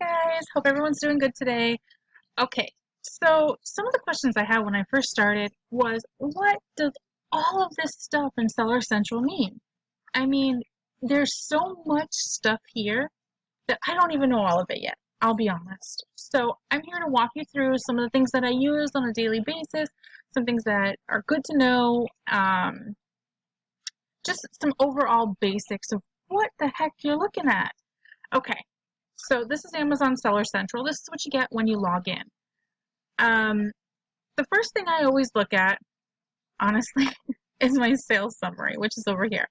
Hi guys, hope everyone's doing good today. Okay, so some of the questions I had when I first started was, what does all of this stuff in Seller Central mean? I mean, there's so much stuff here that I don't even know all of it yet, I'll be honest. So I'm here to walk you through some of the things that I use on a daily basis, some things that are good to know, just some overall basics of what the heck you're looking at. Okay, so this is Amazon Seller Central. This is what you get when you log in. The first thing I always look at, honestly, is my sales summary, which is over here.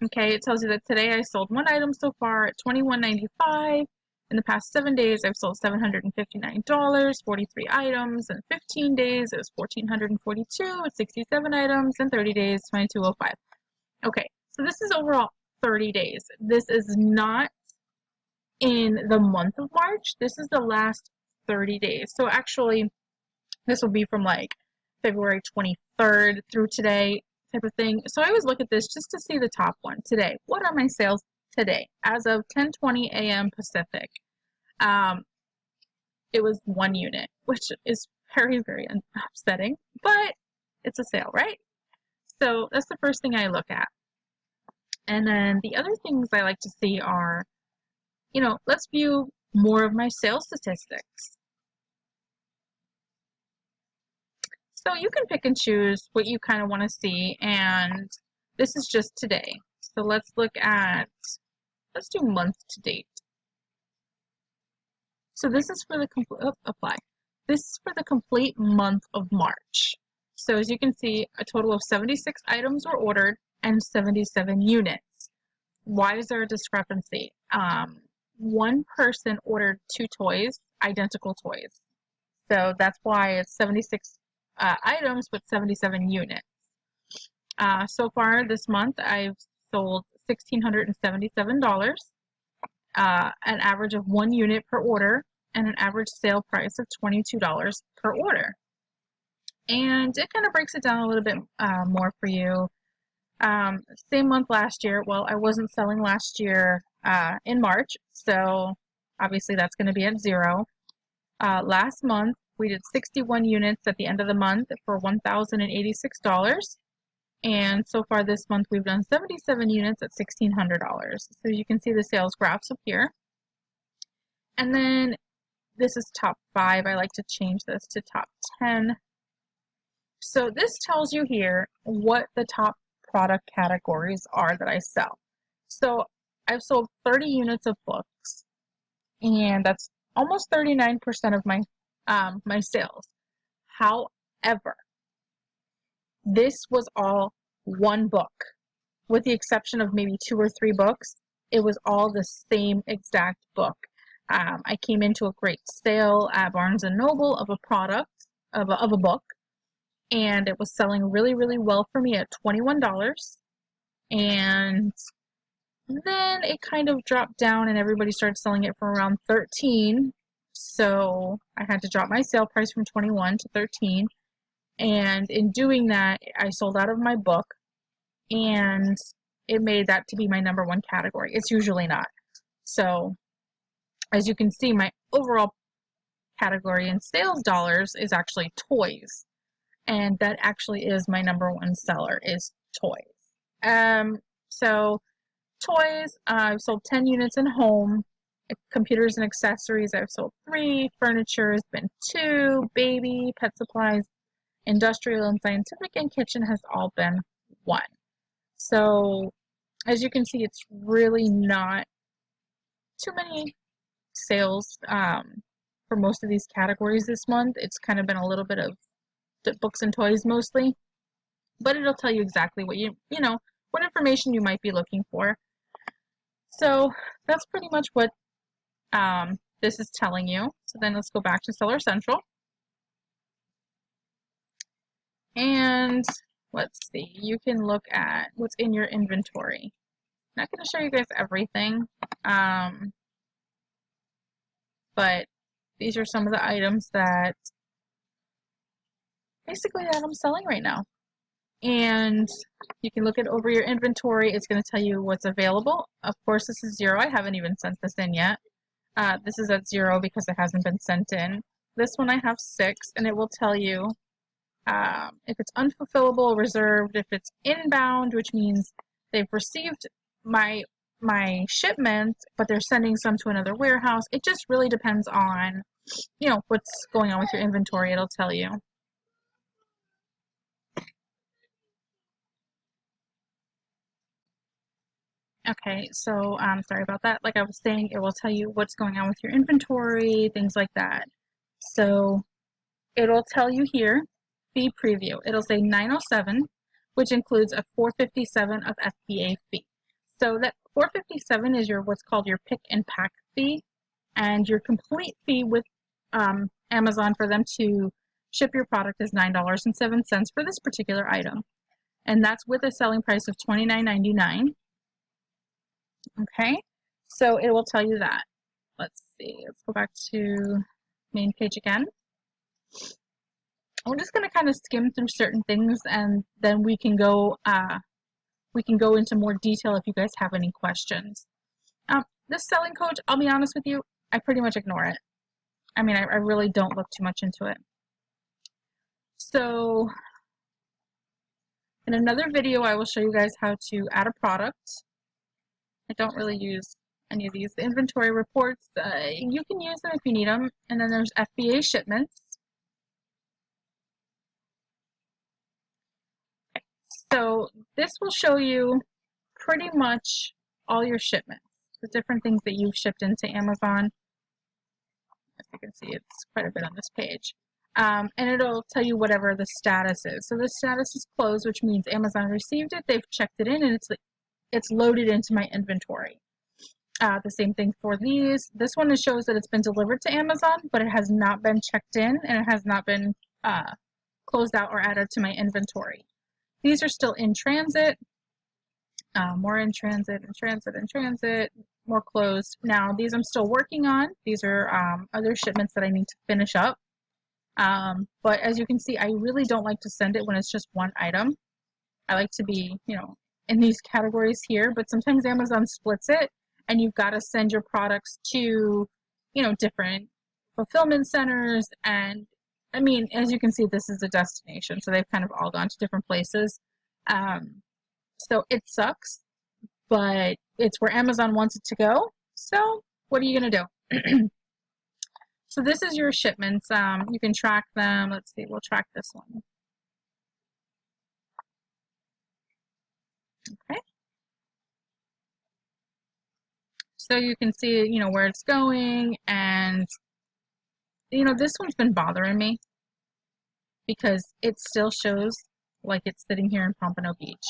Okay, it tells you that today I sold one item so far at $21.95. In the past 7 days, I've sold $759, 43 items. In 15 days, it was $1,442 with 67 items. In 30 days, $2,205. Okay, so this is overall 30 days. This is not in the month of March. This is the last 30 days. So actually, this will be from like February 23rd through today type of thing. So I always look at this just to see the top one today. What are my sales today? As of 10:20 a.m. Pacific, it was 1 unit, which is very, very upsetting, but it's a sale, right? So that's the first thing I look at. And then the other things I like to see are, let's view more of my sales statistics. So you can pick and choose what you kind of want to see, and this is just today. So let's do month to date. So this is for the This is for the complete month of March. So as you can see, a total of 76 items were ordered and 77 units. Why is there a discrepancy? One person ordered 2 toys, identical toys. So that's why it's 76 items with 77 units. So far this month, I've sold $1,677, an average of 1 unit per order, and an average sale price of $22 per order. And it kind of breaks it down a little bit more for you. Same month last year. Well, I wasn't selling last year in March, so obviously that's going to be at 0. Last month, we did 61 units at the end of the month for $1,086. And so far this month, we've done 77 units at $1,600. So you can see the sales graphs up here. And then this is top 5. I like to change this to top 10. So this tells you here what the top product categories are that I sell. So I've sold 30 units of books, and that's almost 39% of my my sales. However, this was all one book, with the exception of maybe 2 or 3 books. It was all the same exact book. I came into a great sale at Barnes & Noble of a book, and it was selling really, really well for me at $21. And then it kind of dropped down and everybody started selling it for around $13. So I had to drop my sale price from $21 to $13. And in doing that, I sold out of my book, and it made that to be my number 1 category. It's usually not. So as you can see, my overall category in sales dollars is actually toys. And that actually is my number 1 seller, is toys. So toys, I've sold 10 units in home. Computers and accessories, I've sold 3. Furniture has been 2. Baby, pet supplies, industrial and scientific, and kitchen has all been 1. So as you can see, it's really not too many sales for most of these categories this month. It's kind of been a little bit of books and toys mostly, but it'll tell you exactly what what information you might be looking for. So that's pretty much what this is telling you. So then let's go back to Seller Central. And let's see, you can look at what's in your inventory. I'm not going to show you guys everything, but these are some of the items that I'm selling right now. And you can look at over your inventory. It's going to tell you what's available. Of course, this is 0. I haven't even sent this in yet. This is at 0 because it hasn't been sent in. This one I have 6, and it will tell you if it's unfulfillable, reserved, if it's inbound, which means they've received my shipment, but they're sending some to another warehouse. It just really depends on, you know, what's going on with your inventory. It'll tell you. Okay, so sorry about that. Like I was saying, it will tell you what's going on with your inventory, things like that. So it'll tell you here, fee preview. It'll say 907, which includes a $4.57 of FBA fee. So that $4.57 is your what's called your pick and pack fee, and your complete fee with Amazon for them to ship your product is $9.07 for this particular item, and that's with a selling price of $29.99. Okay, so it will tell you that. Let's see. Let's go back to main page again. We're just going to kind of skim through certain things, and then we can go into more detail if you guys have any questions. This selling coach, I'll be honest with you, I pretty much ignore it. I mean, I really don't look too much into it. So in another video, I will show you guys how to add a product. I don't really use any of these. The inventory reports, you can use them if you need them. And then there's FBA shipments. Okay. So this will show you pretty much all your shipments, the different things that you've shipped into Amazon. As you can see, it's quite a bit on this page. And it'll tell you whatever the status is. So the status is closed, which means Amazon received it, they've checked it in, and it's loaded into my inventory. The same thing for these. This one shows that it's been delivered to Amazon, but it has not been checked in, and it has not been closed out or added to my inventory. These are still in transit. More in transit, more closed. Now, these I'm still working on. These are other shipments that I need to finish up. But as you can see, I really don't like to send it when it's just one item. I like to be, you know, in these categories here, but sometimes Amazon splits it, and you've got to send your products to, you know, different fulfillment centers. And I mean, as you can see, this is a destination, so they've kind of all gone to different places. So it sucks, but it's where Amazon wants it to go. So what are you going to do? So this is your shipments. You can track them. Let's see, we'll track this one. Okay. So you can see, you know, where it's going, and, you know, this one's been bothering me because it still shows like it's sitting here in Pompano Beach.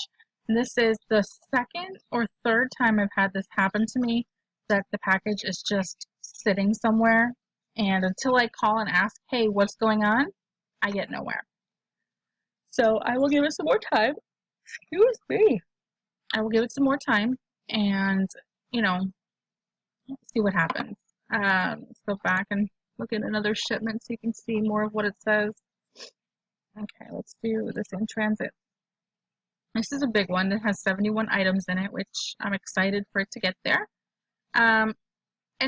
And this is the second or third time I've had this happen to me, that the package is just sitting somewhere, and until I call and ask, hey, what's going on, I get nowhere. So I will give it some more time. Excuse me. I will give it some more time and, you know, see what happens. Let's go back and look at another shipment so you can see more of what it says. Okay, let's do this in transit. This is a big one that has 71 items in it, which I'm excited for it to get there. And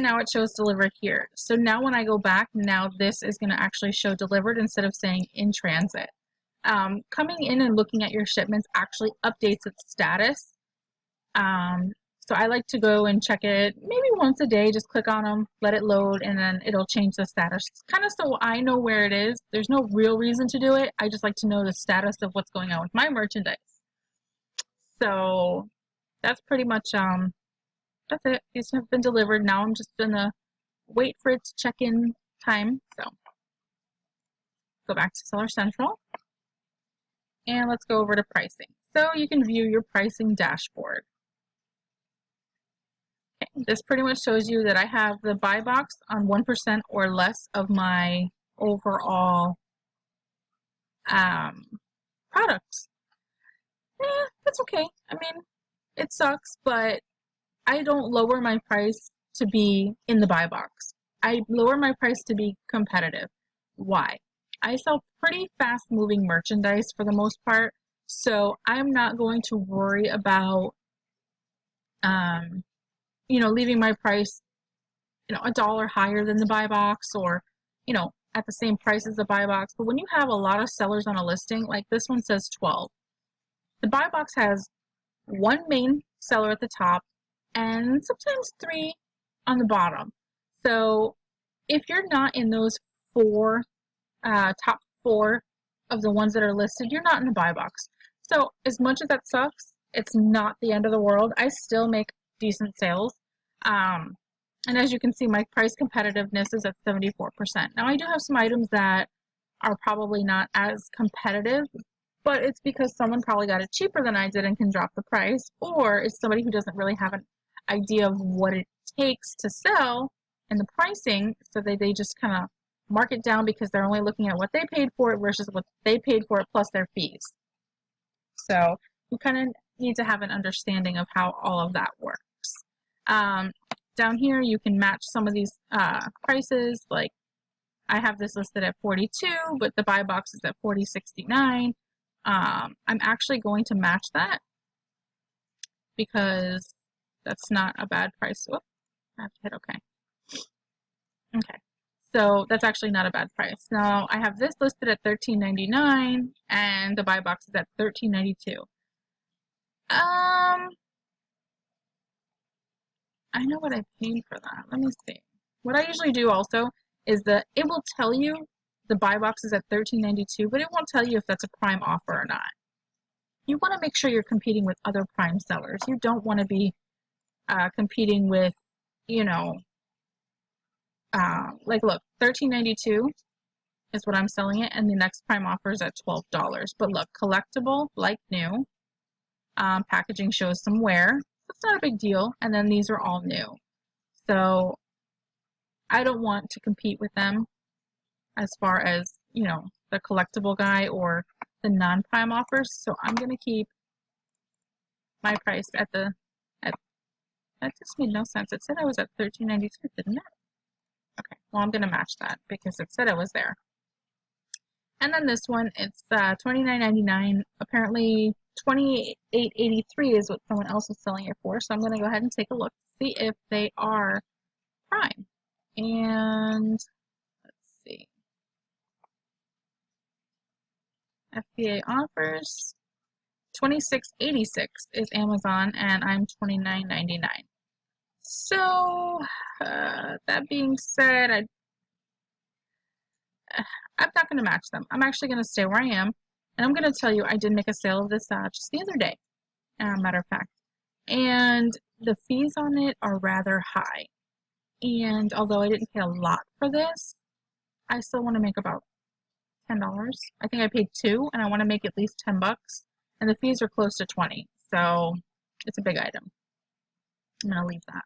now it shows delivered here. So now when I go back, now this is going to actually show delivered instead of saying in transit. Coming in and looking at your shipments actually updates its status. So I like to go and check it maybe once a day, just click on them, let it load, and then it'll change the status. Kind of so I know where it is. There's no real reason to do it. I just like to know the status of what's going on with my merchandise. So that's pretty much, that's it. These have been delivered. Now I'm just gonna wait for it to check in time. So go back to Seller Central. And let's go over to pricing. So you can view your pricing dashboard. Okay, this pretty much shows you that I have the buy box on 1% or less of my overall products. That's okay. I mean, it sucks, but I don't lower my price to be in the buy box. I lower my price to be competitive. Why? I sell pretty fast moving merchandise for the most part, so I'm not going to worry about, you know, leaving my price a dollar higher than the buy box, or at the same price as the buy box. But when you have a lot of sellers on a listing, like this one says 12, the buy box has one main seller at the top and sometimes 3 on the bottom. So if you're not in those top 4 of the ones that are listed, you're not in the buy box. So as much as that sucks, it's not the end of the world. I still make decent sales. And as you can see, my price competitiveness is at 74%. Now I do have some items that are probably not as competitive, but it's because someone probably got it cheaper than I did and can drop the price, or it's somebody who doesn't really have an idea of what it takes to sell and the pricing, so they just kind of mark it down because they're only looking at what they paid for it versus what they paid for it plus their fees. So you kind of need to have an understanding of how all of that works. Down here you can match some of these prices. Like I have this listed at 42, but the buy box is at 40.69. I'm actually going to match that because that's not a bad price. Whoop, I have to hit OK. Okay, so that's actually not a bad price. Now I have this listed at $13.99 and the buy box is at $13.92. I know what I paid for that. Let me see. What I usually do also is that it will tell you the buy box is at $13.92, but it won't tell you if that's a prime offer or not. You want to make sure you're competing with other prime sellers. You don't want to be competing with, like look, $13.92 is what I'm selling it, and the next prime offer is at $12. But look, collectible, like new. Packaging shows some wear. It's not a big deal, and then these are all new. So I don't want to compete with them as far as, the collectible guy or the non-prime offers. So I'm going to keep my price at that just made no sense. It said I was at $13.92, didn't it? Okay, well, I'm going to match that because it said I was there. And then this one, it's $29.99. Apparently $28.83 is what someone else is selling it for. So I'm going to go ahead and take a look, see if they are prime. And let's see. FBA offers. $26.86 is Amazon, and I'm $29.99. So that being said, I'm not going to match them. I'm actually going to stay where I am, and I'm going to tell you I did make a sale of this just the other day, matter of fact. And the fees on it are rather high. And although I didn't pay a lot for this, I still want to make about $10. I think I paid $2, and I want to make at least $10. And the fees are close to $20, so it's a big item. I'm going to leave that.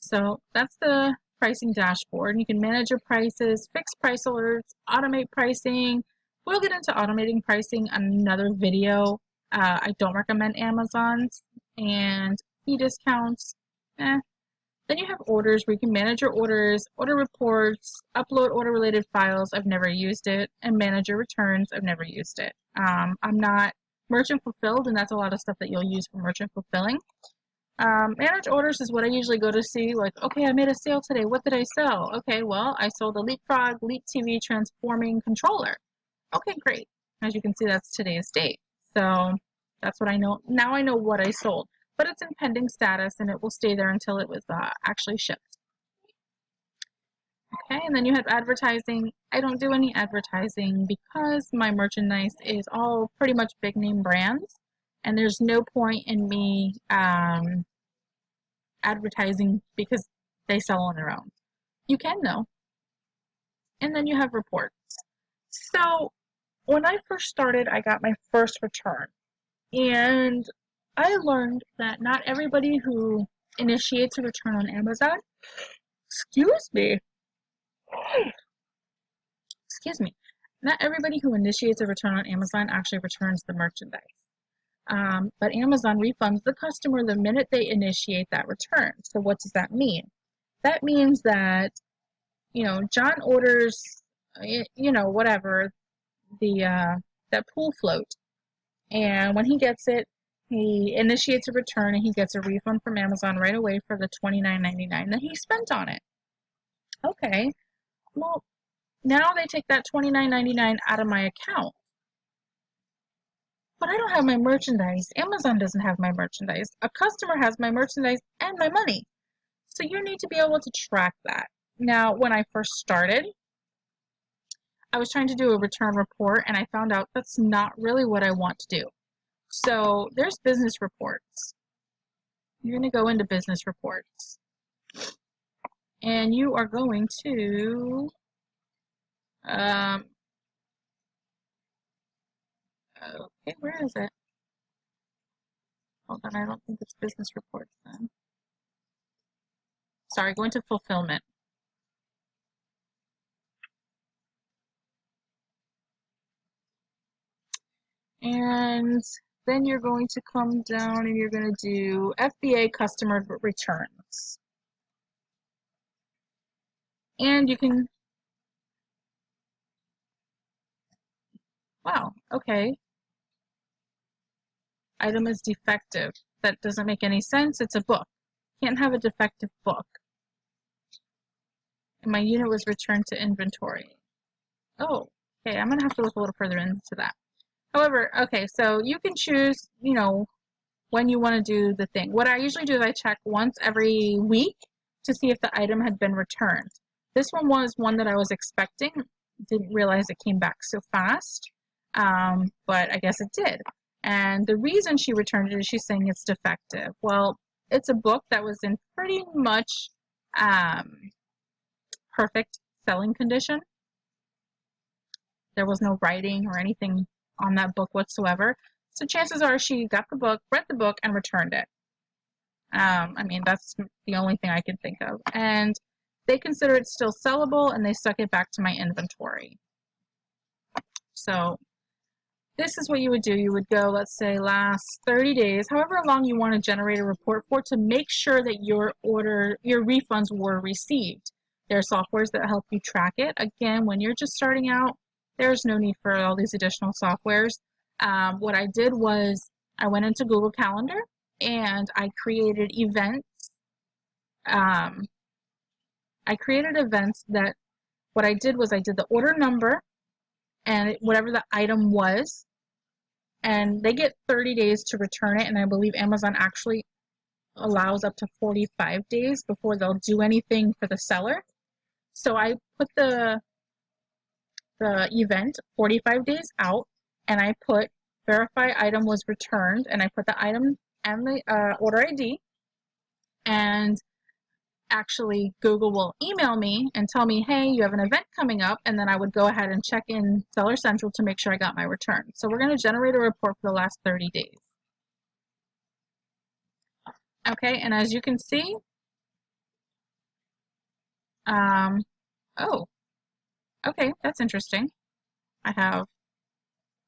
So that's the pricing dashboard. You can manage your prices, fix price alerts, automate pricing. We'll get into automating pricing on another video. I don't recommend Amazon's, and fee discounts. Then you have orders where you can manage your orders, order reports, upload order-related files. I've never used it. And manage your returns. I've never used it. I'm not merchant fulfilled, and that's a lot of stuff that you'll use for merchant fulfilling. Manage orders is what I usually go to see, like, okay, I made a sale today. What did I sell? Okay, well, I sold a Leapfrog Leap TV transforming controller. Okay, great. As you can see, that's today's date. So that's what I know. Now I know what I sold. But it's in pending status, and it will stay there until it was actually shipped. Okay, and then you have advertising. I don't do any advertising because my merchandise is all pretty much big name brands, and there's no point in me advertising because they sell on their own. You can though. And then you have reports. So when I first started, I got my first return, and I learned that not everybody who initiates a return on Amazon, excuse me, not everybody who initiates a return on Amazon actually returns the merchandise. But Amazon refunds the customer the minute they initiate that return. So what does that mean? That means that, John orders, whatever, that pool float. And when he gets it, he initiates a return and he gets a refund from Amazon right away for the $29.99 that he spent on it. Okay, well, now they take that $29.99 out of my account. But I don't have my merchandise. Amazon doesn't have my merchandise. A customer has my merchandise and my money. So you need to be able to track that. Now, when I first started, I was trying to do a return report and I found out that's not really what I want to do. So there's business reports. You're going to go into business reports. And you are going to okay, where is it? Hold on, I don't think it's business reports then. Sorry, go into fulfillment. And then you're going to come down and you're going to do FBA customer returns. And you can, wow, okay. Item is defective. That doesn't make any sense. It's a book. Can't have a defective book. And my unit was returned to inventory. Oh, okay, I'm going to have to look a little further into that. However, okay, so you can choose, when you want to do the thing. What I usually do is I check once every week to see if the item had been returned. This one was one that I was expecting. Didn't realize it came back so fast, but I guess it did. And the reason she returned it is she's saying it's defective. Well, it's a book that was in pretty much perfect selling condition. There was no writing or anything on that book whatsoever. So chances are she got the book, read the book, and returned it. I mean, that's the only thing I can think of. And they consider it still sellable, and they stuck it back to my inventory. So this is what you would do. You would go, let's say, last 30 days, however long you want to generate a report for, to make sure that your refunds were received. There are softwares that help you track it. Again, when you're just starting out, there's no need for all these additional softwares. What I did was I went into Google Calendar and I created events. I created events that what I did was I did the order number and whatever the item was, and they get 30 days to return it, and I believe Amazon actually allows up to 45 days before they'll do anything for the seller. So I put the event 45 days out, and I put verify item was returned, and I put the item and the order ID, and actually Google will email me and tell me, hey, you have an event coming up, and then I would go ahead and check in Seller Central to make sure I got my return. So we're going to generate a report for the last 30 days. Okay, and as you can see, oh, okay, that's interesting. I have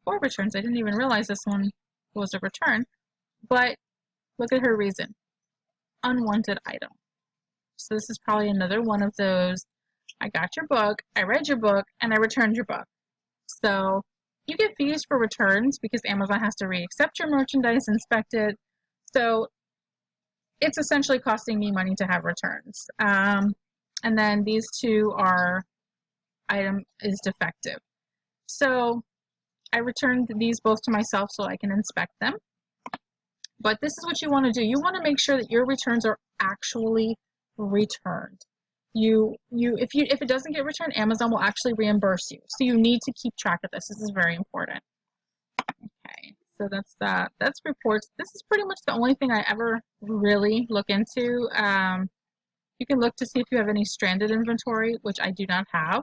4 returns. I didn't even realize this one was a return, but look at her reason. Unwanted item. So this is probably another one of those, I got your book, I read your book, and I returned your book. So you get fees for returns because Amazon has to re-accept your merchandise, inspect it. So it's essentially costing me money to have returns. And then these 2 are item is defective. So I returned these both to myself so I can inspect them. But this is what you want to do. You want to make sure that your returns are actually returned. If it doesn't get returned, Amazon will actually reimburse you. So you need to keep track of this. This is very important. Okay, so that's that. That's reports. This is pretty much the only thing I ever really look into. You can look to see if you have any stranded inventory, which I do not have.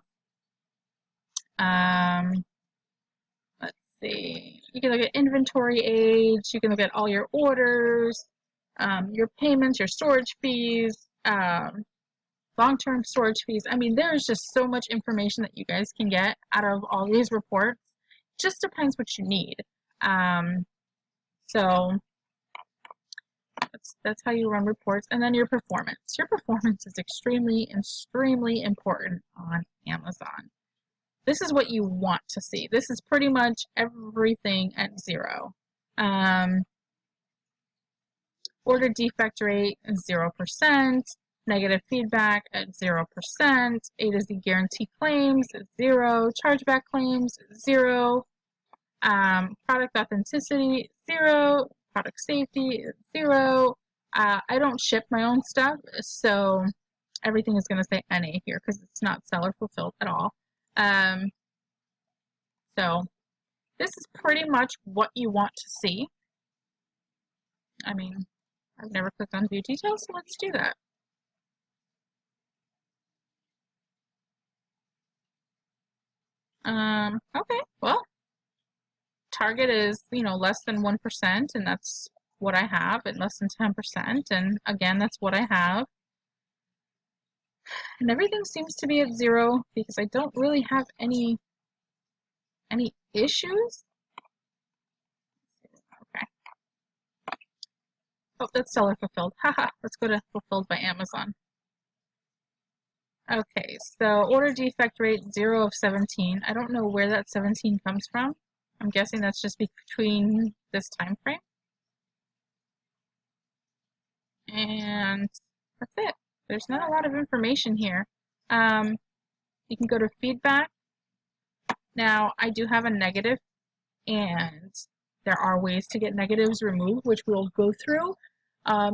Let's see. You can look at inventory age. You can look at all your orders, your payments, your storage fees, long-term storage fees. I mean, there's just so much information that you guys can get out of all these reports. Just depends what you need. So that's how you run reports. And then your performance. Your performance is extremely, extremely important on Amazon. This is what you want to see. This is pretty much everything at 0. Order defect rate, 0%. Negative feedback at 0%. A to Z guarantee claims at 0. Chargeback claims 0. Product authenticity 0. Product safety 0. I don't ship my own stuff, so everything is going to say NA here because it's not seller fulfilled at all. So this is pretty much what you want to see. I mean, I've never clicked on view details, so let's do that. Okay, well, target is, less than 1%, and that's what I have, and less than 10%, and again, that's what I have. And everything seems to be at 0 because I don't really have any issues. Okay. Oh, that's seller fulfilled. Haha, let's go to fulfilled by Amazon. Okay, so order defect rate 0 of 17. I don't know where that 17 comes from. I'm guessing that's just between this time frame. And that's it. There's not a lot of information here. You can go to feedback. Now, I do have a negative, and there are ways to get negatives removed, which we'll go through.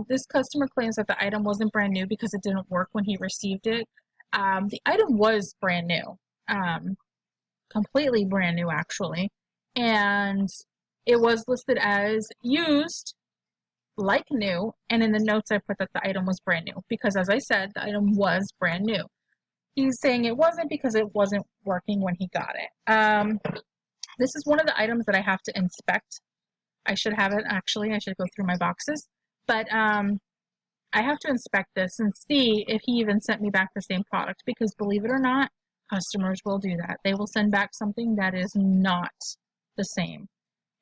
This customer claims that the item wasn't brand new because it didn't work when he received it. The item was brand new, completely brand new actually, and it was listed as used like new, and in the notes I put that the item was brand new because, as I said, the item was brand new. He's saying it wasn't because it wasn't working when he got it. This is one of the items that I have to inspect. I should have it actually. I should go through my boxes, but I have to inspect this and see if he even sent me back the same product because, believe it or not, customers will do that. They will send back something that is not the same.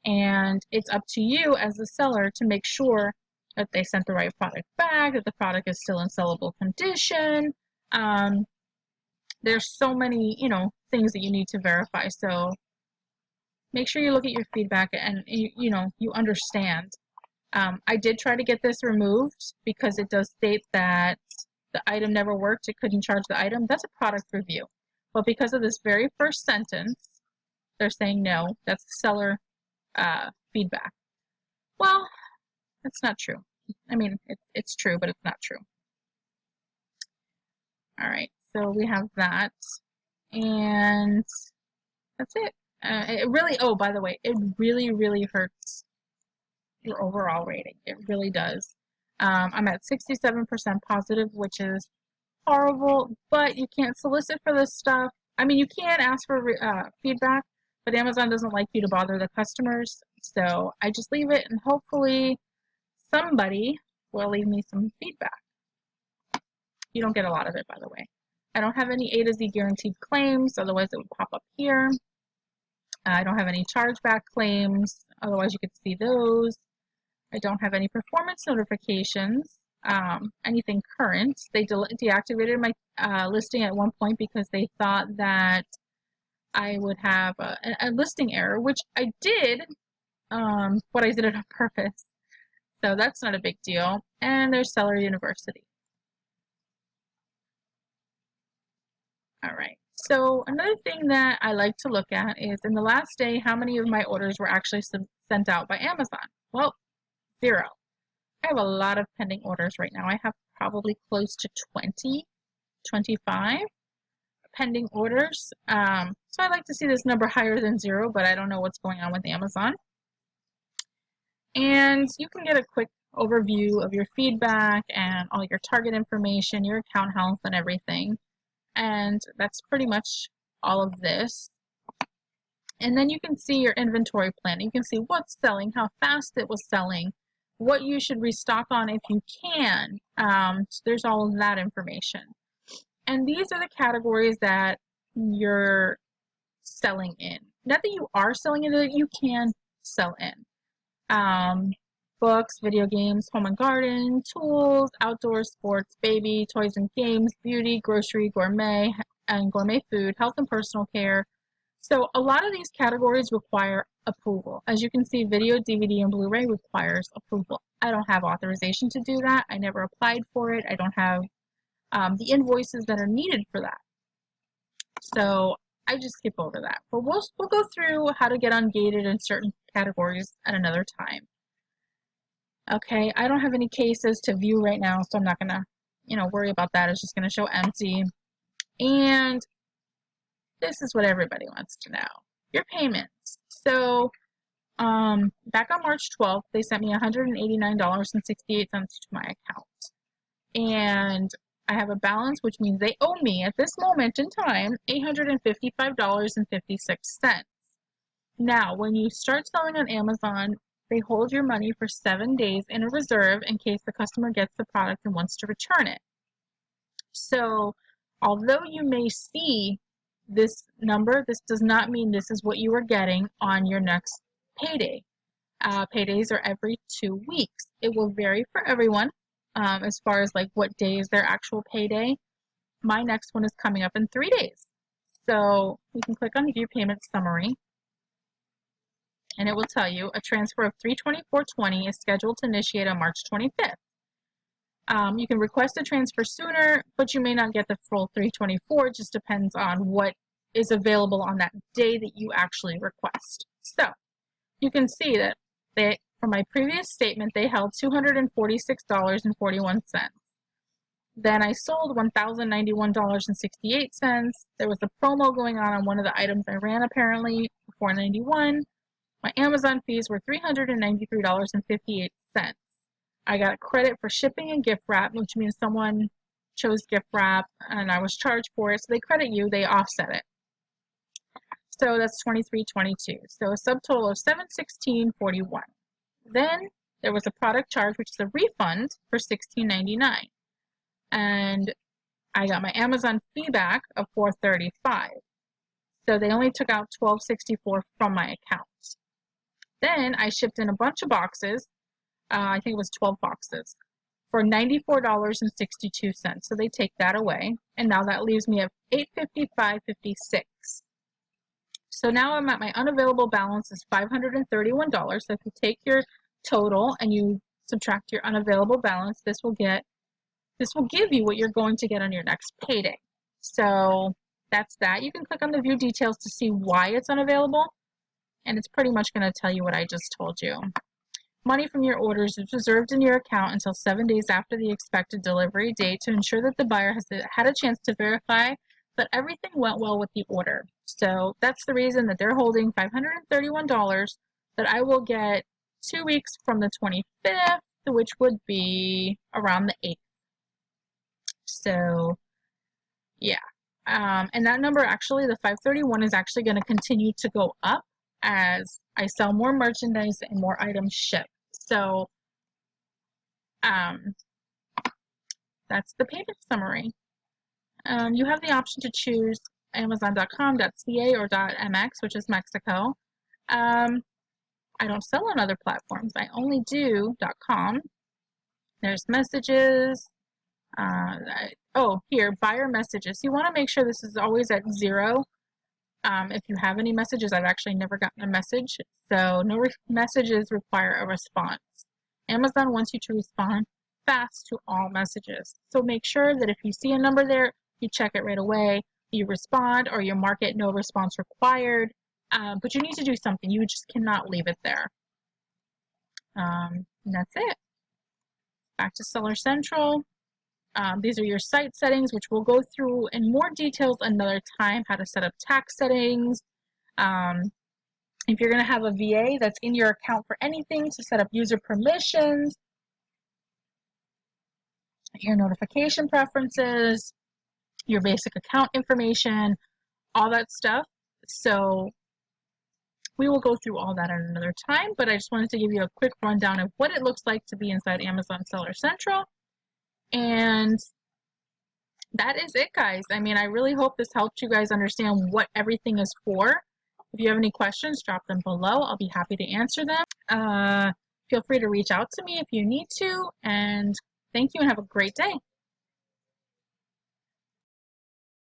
And it's up to you as the seller to make sure that they sent the right product back, that the product is still in sellable condition. There's so many, things that you need to verify. So make sure you look at your feedback and, you understand. I did try to get this removed because it does state that the item never worked. It couldn't charge the item. That's a product review. But because of this very first sentence, they're saying no, that's seller feedback. Well, that's not true. I mean, it's true, but it's not true. All right, so we have that, and that's it. It really, oh, by the way, it really, really hurts your overall rating. It really does. I'm at 67% positive, which is horrible, but you can't solicit for this stuff. I mean, you can ask for feedback, but Amazon doesn't like you to bother the customers, so I just leave it, and hopefully somebody will leave me some feedback. You don't get a lot of it, by the way. I don't have any A to Z guaranteed claims, otherwise it would pop up here. I don't have any chargeback claims, otherwise you could see those. I don't have any performance notifications, anything current. They deactivated my listing at one point because they thought that I would have a listing error, which I did, but I did it on purpose. So that's not a big deal. And there's Seller University. All right. So another thing that I like to look at is in the last day, how many of my orders were actually sent out by Amazon? Well, 0. I have a lot of pending orders right now. I have probably close to 20, 25 pending orders. So I like to see this number higher than 0, but I don't know what's going on with Amazon. And you can get a quick overview of your feedback and all your target information, your account health, and everything. And that's pretty much all of this. And then you can see your inventory plan. You can see what's selling, how fast it was selling, what you should restock on if you can. So there's all of that information. And these are the categories that you're selling in. Not that you are selling in, that you can sell in. Books, video games, home and garden, tools, outdoor sports, baby, toys and games, beauty, grocery, gourmet, and gourmet food, health and personal care. So a lot of these categories require approval. As you can see, video, DVD, and Blu-ray requires approval. I don't have authorization to do that. I never applied for it. I don't have the invoices that are needed for that. So I just skip over that. But we'll go through how to get ungated in certain categories at another time. Okay, I don't have any cases to view right now, so I'm not gonna, worry about that. It's just gonna show empty. And this is what everybody wants to know. Your payments. So back on March 12th, they sent me $189.68 to my account. And I have a balance, which means they owe me at this moment in time $855.56. Now, when you start selling on Amazon, they hold your money for 7 days in a reserve in case the customer gets the product and wants to return it. So, although you may see this number, this does not mean this is what you are getting on your next payday. Paydays are every 2 weeks. It will vary for everyone as far as like what day is their actual payday. My next one is coming up in 3 days. So we can click on View Payment Summary, and it will tell you a transfer of $324.20 is scheduled to initiate on March 25th. You can request a transfer sooner, but you may not get the full $324. It just depends on what is available on that day that you actually request. So you can see that from my previous statement, they held $246.41. Then I sold $1,091.68. There was a promo going on one of the items I ran, apparently, $491. My Amazon fees were $393.58. I got credit for shipping and gift wrap, which means someone chose gift wrap and I was charged for it. So they credit you, they offset it. So that's $23.22. So a subtotal of $716.41. Then there was a product charge, which is a refund for $16.99. And I got my Amazon fee back of $435. So they only took out $12.64 from my account. Then I shipped in a bunch of boxes. I think it was 12 boxes for $94.62. So they take that away. And now that leaves me at $855.56. So now I'm at my unavailable balance is $531. So if you take your total and you subtract your unavailable balance, this will give you what you're going to get on your next payday. So that's that. You can click on the View Details to see why it's unavailable. And it's pretty much going to tell you what I just told you. Money from your orders is reserved in your account until 7 days after the expected delivery date to ensure that the buyer has had a chance to verify that everything went well with the order. So that's the reason that they're holding $531 that I will get 2 weeks from the 25th, which would be around the 8th. So, yeah. And that number actually, the 531 is actually going to continue to go up as I sell more merchandise and more items ship. So that's the payment summary. You have the option to choose Amazon.com.ca or .mx, which is Mexico. I don't sell on other platforms. I only do .com. There's messages. Here, buyer messages. You want to make sure this is always at 0. If you have any messages, I've actually never gotten a message, so no messages require a response. Amazon wants you to respond fast to all messages. So make sure that if you see a number there, you check it right away, you respond, or you mark it no response required. But you need to do something. You just cannot leave it there. And that's it. Back to Seller Central. These are your site settings, which we'll go through in more details another time, how to set up tax settings. If you're going to have a VA that's in your account for anything, to set up user permissions, your notification preferences, your basic account information, all that stuff. So we will go through all that at another time, but I just wanted to give you a quick rundown of what it looks like to be inside Amazon Seller Central. And that is it, guys. I mean, I really hope this helped you guys understand what everything is for. If you have any questions, drop them below. I'll be happy to answer them. Feel free to reach out to me if you need to. And thank you and have a great day.